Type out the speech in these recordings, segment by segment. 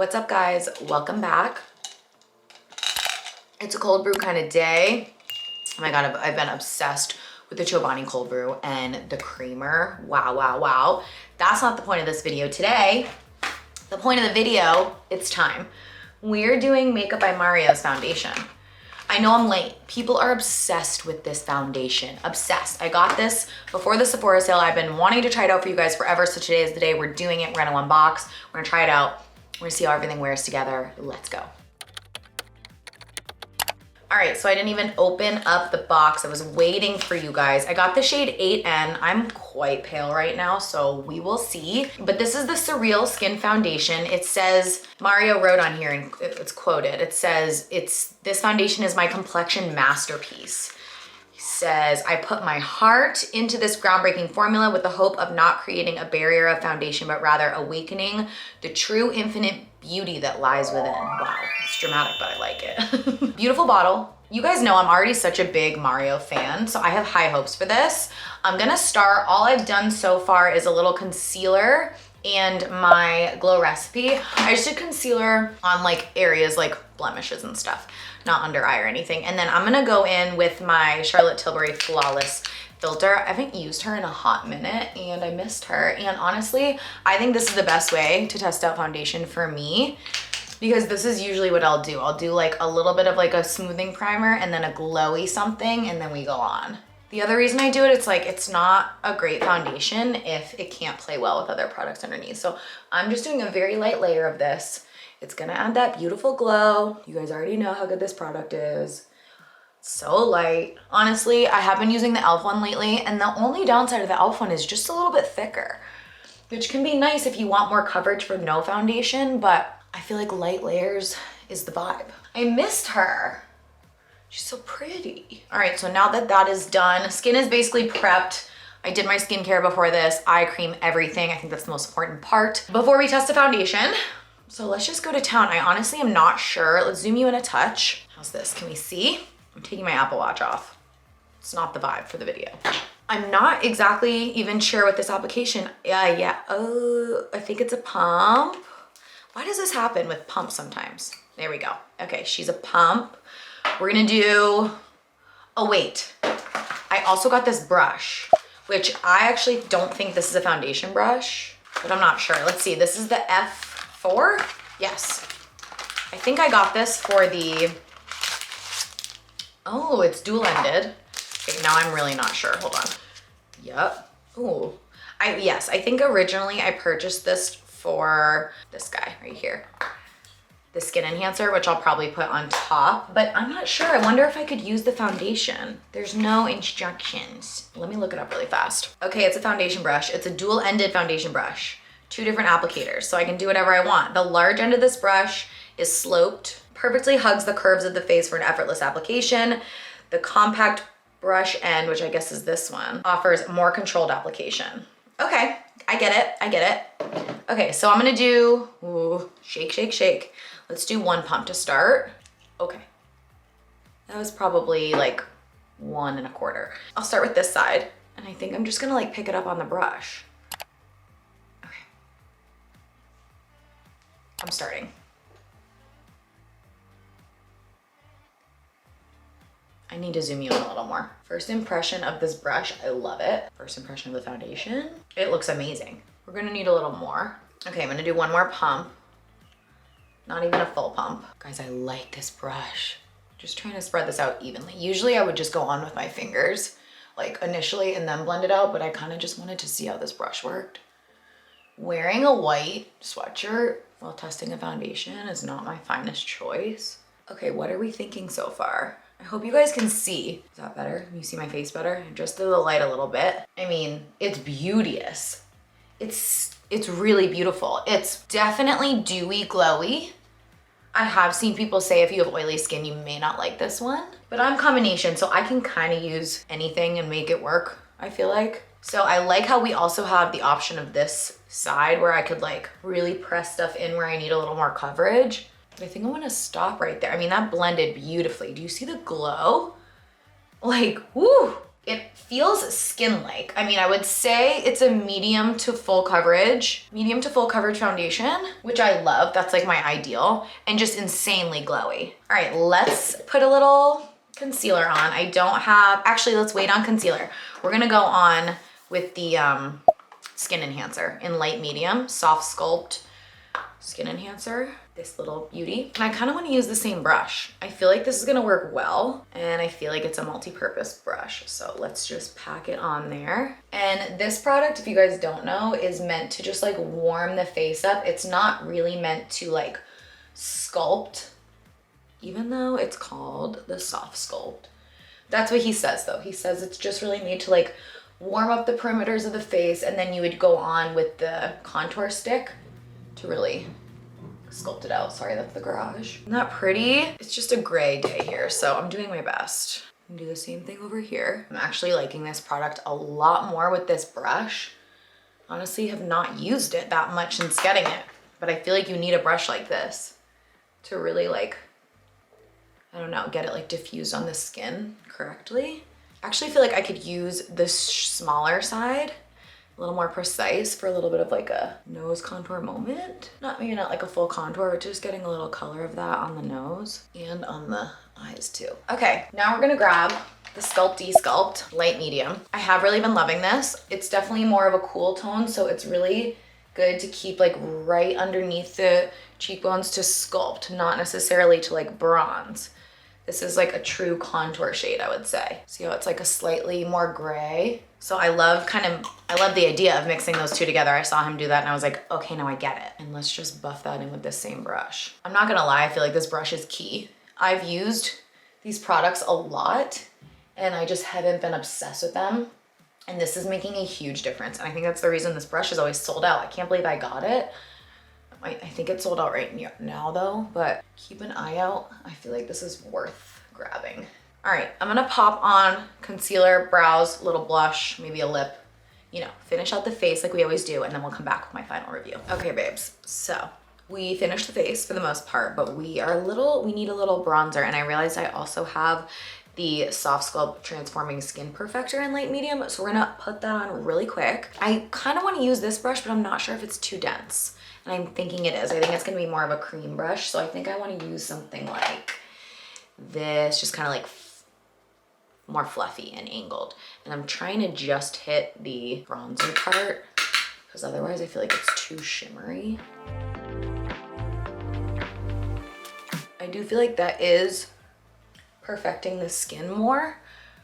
What's up, guys? Welcome back. It's a cold brew kind of day. Oh my God, I've been obsessed with the Chobani cold brew and the creamer. Wow, wow, wow. That's not the point of this video today. The point of the video, it's time. We're doing Makeup by Mario's foundation. I know I'm late. People are obsessed with this foundation. Obsessed. I got this before the Sephora sale. I've been wanting to try it out for you guys forever, so today is the day we're doing it. We're gonna unbox, we're gonna try it out. We're gonna see how everything wears together. Let's go. All right, so I didn't even open up the box. I was waiting for you guys. I got the shade 8N. I'm quite pale right now, so we will see. But this is the Surreal Skin Foundation. It says, Mario wrote on here, and it's quoted, it says, this foundation is my complexion masterpiece. He says, I put my heart into this groundbreaking formula with the hope of not creating a barrier of foundation, but rather awakening the true infinite beauty that lies within. Wow, it's dramatic, but I like it. Beautiful bottle. You guys know I'm already such a big Mario fan, so I have high hopes for this. I'm gonna start, all I've done so far is a little concealer and my Glow Recipe. I just did concealer on like areas like blemishes and stuff, not under eye or anything. And then I'm gonna go in with my Charlotte Tilbury Flawless filter. I haven't used her in a hot minute and I missed her. And honestly, I think this is the best way to test out foundation for me, because this is usually what I'll do. I'll do like a little bit of like a smoothing primer and then a glowy something, and then we go on. The other reason I do it, it's like, it's not a great foundation if it can't play well with other products underneath. So I'm just doing a very light layer of this. It's gonna add that beautiful glow. You guys already know how good this product is. So light. Honestly, I have been using the e.l.f. one lately, and the only downside of the e.l.f. one is just a little bit thicker, which can be nice if you want more coverage for no foundation, but I feel like light layers is the vibe. I missed her. She's so pretty. All right, so now that that is done, skin is basically prepped. I did my skincare before this, eye cream, everything. I think that's the most important part before we test the foundation. So let's just go to town. I honestly am not sure. Let's zoom you in a touch. How's this? Can we see? I'm taking my Apple Watch off. It's not the vibe for the video. I'm not exactly even sure what this application, oh, I think it's a pump. Why does this happen with pumps sometimes? There we go. Okay, she's a pump. We're gonna do, oh wait. I also got this brush, which I actually don't think this is a foundation brush, but I'm not sure. Let's see, this is the F4? Yes. I think I got this for the, oh, it's dual-ended. Okay, now I'm really not sure, hold on. Yep, ooh. Yes, I think originally I purchased this for this guy right here. The skin enhancer, which I'll probably put on top, but I'm not sure. I wonder if I could use the foundation. There's no instructions. Let me look it up really fast. Okay, it's a foundation brush. It's a dual-ended foundation brush. 2 different applicators, so I can do whatever I want. The large end of this brush is sloped, perfectly hugs the curves of the face for an effortless application. The compact brush end, which I guess is this one, offers more controlled application. Okay, I get it, I get it. Okay, so I'm gonna do, ooh, shake, shake, shake. Let's do 1 pump to start. Okay, that was probably like 1 1/4. I'll start with this side, and I think I'm just gonna like pick it up on the brush. Okay, I'm starting. I need to zoom you in a little more. First impression of this brush, I love it. First impression of the foundation, it looks amazing. We're gonna need a little more. Okay, I'm gonna do 1 more pump. Not even a full pump. Guys, I like this brush. Just trying to spread this out evenly. Usually I would just go on with my fingers, like initially, and then blend it out, but I kind of just wanted to see how this brush worked. Wearing a white sweatshirt while testing a foundation is not my finest choice. Okay, what are we thinking so far? I hope you guys can see. Is that better? Can you see my face better? Just through the light a little bit. I mean, it's beauteous. It's really beautiful. It's definitely dewy, glowy. I have seen people say if you have oily skin, you may not like this one, but I'm combination, so I can kind of use anything and make it work, I feel like. So I like how we also have the option of this side where I could like really press stuff in where I need a little more coverage. But I think I'm gonna stop right there. I mean, that blended beautifully. Do you see the glow? Like, whoo, It feels skin-like. I mean, I would say it's a medium to full coverage foundation, which I love. That's like my ideal, and just insanely glowy. All right, let's put a little concealer on. I don't have, actually, let's wait on concealer. We're gonna go on with the skin enhancer in light medium, soft sculpt skin enhancer, this little beauty. And I kind of want to use the same brush. I feel like this is gonna work well, and I feel like it's a multi-purpose brush. So let's just pack it on there. And this product, if you guys don't know, is meant to just like warm the face up. It's not really meant to like sculpt, even though it's called the soft sculpt. That's what he says though. He says it's just really made to like warm up the perimeters of the face, and then you would go on with the contour stick to really sculpt it out. Sorry, that's the garage. Isn't that pretty? It's just a gray day here, so I'm doing my best. And do the same thing over here. I'm actually liking this product a lot more with this brush. Honestly, have not used it that much since getting it, but I feel like you need a brush like this to really like, I don't know, get it like diffused on the skin correctly. I actually feel like I could use this smaller side, a little more precise, for a little bit of like a nose contour moment. Maybe not like a full contour, but just getting a little color of that on the nose and on the eyes too. Okay, now we're gonna grab the Sculpt light medium. I have really been loving this. It's definitely more of a cool tone, so it's really good to keep like right underneath the cheekbones to sculpt, not necessarily to like bronze. This is like a true contour shade, I would say. See how it's like a slightly more gray? So I love the idea of mixing those two together. I saw him do that and I was like, okay, now I get it. And let's just buff that in with this same brush. I'm not gonna lie, I feel like this brush is key. I've used these products a lot and I just haven't been obsessed with them. And this is making a huge difference. And I think that's the reason this brush is always sold out. I can't believe I got it. I think it's sold out right now though, but keep an eye out. I feel like this is worth grabbing. All right, I'm gonna pop on concealer, brows, little blush, maybe a lip, you know, finish out the face like we always do, and then we'll come back with my final review. Okay, babes, so we finished the face for the most part, but we need a little bronzer, and I realized I also have the Soft Sculpt Transforming Skin Perfector in light medium, so we're gonna put that on really quick. I kind of want to use this brush, but I'm not sure if it's too dense. And I'm thinking it is. I think it's gonna be more of a cream brush. So I think I wanna use something like this, just kind of like more fluffy and angled. And I'm trying to just hit the bronzer part because otherwise I feel like it's too shimmery. I do feel like that is perfecting the skin more.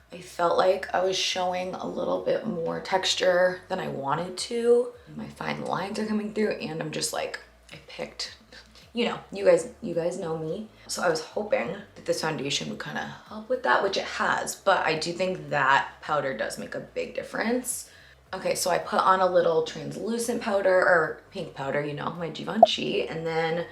I felt like I was showing a little bit more texture than I wanted to. My fine lines are coming through and I'm just like, I picked, you know, you guys know me. So I was hoping that this foundation would kind of help with that, which it has, but I do think that powder does make a big difference. Okay, so I put on a little translucent powder or pink powder, you know, my Givenchy, and then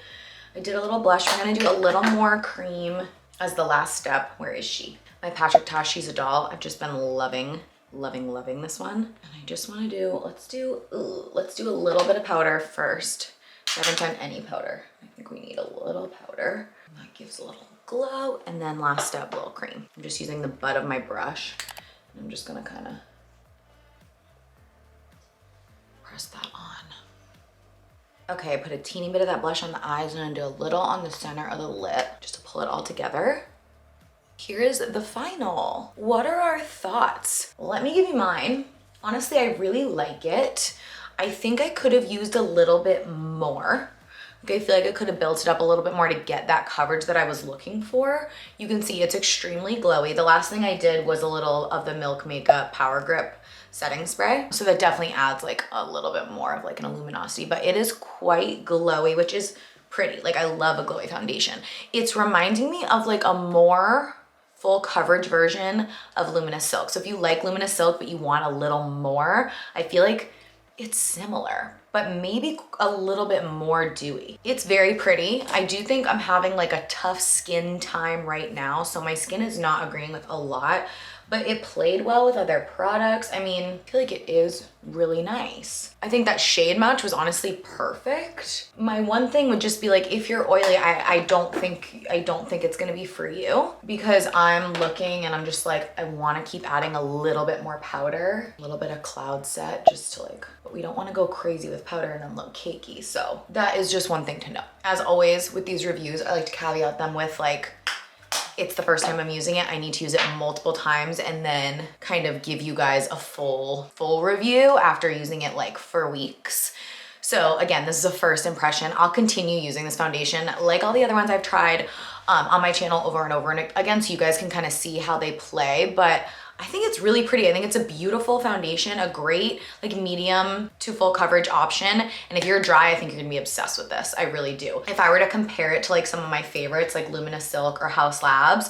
I did a little blush. We're gonna do a little more cream as the last step. Where is she? My Patrick Ta She's a Doll. I've just been loving this one. And I just want to do, let's do a little bit of powder first. I haven't done any powder. I think we need a little powder. That gives a little glow. And then last step, little cream. I'm just using the butt of my brush. And I'm just gonna kind of press that on. Okay, I put a teeny bit of that blush on the eyes and I'm gonna do a little on the center of the lip just to pull it all together. Here is the final. What are our thoughts? Well, let me give you mine. Honestly, I really like it. I think I could have used a little bit more. Okay, I feel like I could have built it up a little bit more to get that coverage that I was looking for. You can see it's extremely glowy. The last thing I did was a little of the Milk Makeup Power Grip setting spray. So that definitely adds like a little bit more of like an luminosity, but it is quite glowy, which is pretty. Like I love a glowy foundation. It's reminding me of like a more full coverage version of Luminous Silk. So if you like Luminous Silk, but you want a little more, I feel like it's similar, but maybe a little bit more dewy. It's very pretty. I do think I'm having like a tough skin time right now. So my skin is not agreeing with a lot but it played well with other products. I mean, I feel like it is really nice. I think that shade match was honestly perfect. My one thing would just be like, if you're oily, I don't think it's gonna be for you, because I'm looking and I'm just like, I wanna keep adding a little bit more powder, a little bit of cloud set, just to like, but we don't wanna go crazy with powder and then look cakey. So that is just one thing to know. As always with these reviews, I like to caveat them with like, it's the first time I'm using it. I need to use it multiple times and then kind of give you guys a full review after using it like for weeks. So again, this is a first impression. I'll continue using this foundation like all the other ones I've tried on my channel over and over and again, so you guys can kind of see how they play. But I think it's really pretty. I think it's a beautiful foundation, a great like medium to full coverage option. And if you're dry, I think you're gonna be obsessed with this. I really do. If I were to compare it to like some of my favorites like Luminous Silk or House Labs,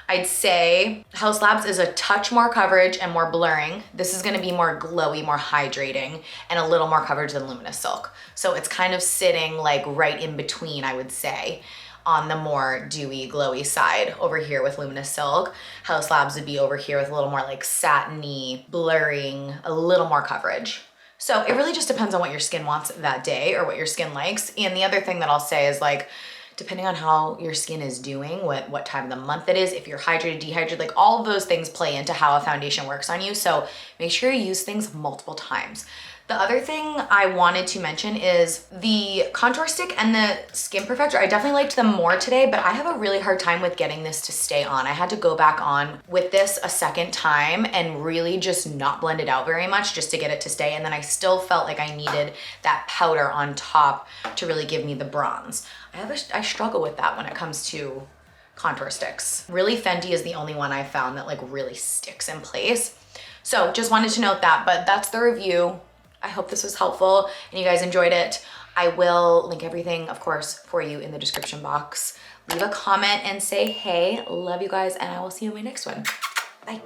I'd say House Labs is a touch more coverage and more blurring. This is gonna be more glowy, more hydrating, and a little more coverage than Luminous Silk. So it's kind of sitting like right in between, I would say, on the more dewy, glowy side over here with Luminous Silk. House Labs would be over here with a little more like satiny, blurring, a little more coverage. So it really just depends on what your skin wants that day or what your skin likes. And the other thing that I'll say is like, depending on how your skin is doing, what time of the month it is, if you're hydrated, dehydrated, like all of those things play into how a foundation works on you. So make sure you use things multiple times. The other thing I wanted to mention is the contour stick and the skin perfector. I definitely liked them more today, but I have a really hard time with getting this to stay on. I had to go back on with this a second time and really just not blend it out very much just to get it to stay. And then I still felt like I needed that powder on top to really give me the bronze. I struggle with that when it comes to contour sticks. Really, Fenty is the only one I found that like really sticks in place. So just wanted to note that, but that's the review. I hope this was helpful and you guys enjoyed it. I will link everything, of course, for you in the description box. Leave a comment and say, hey, love you guys, and I will see you in my next one. Bye.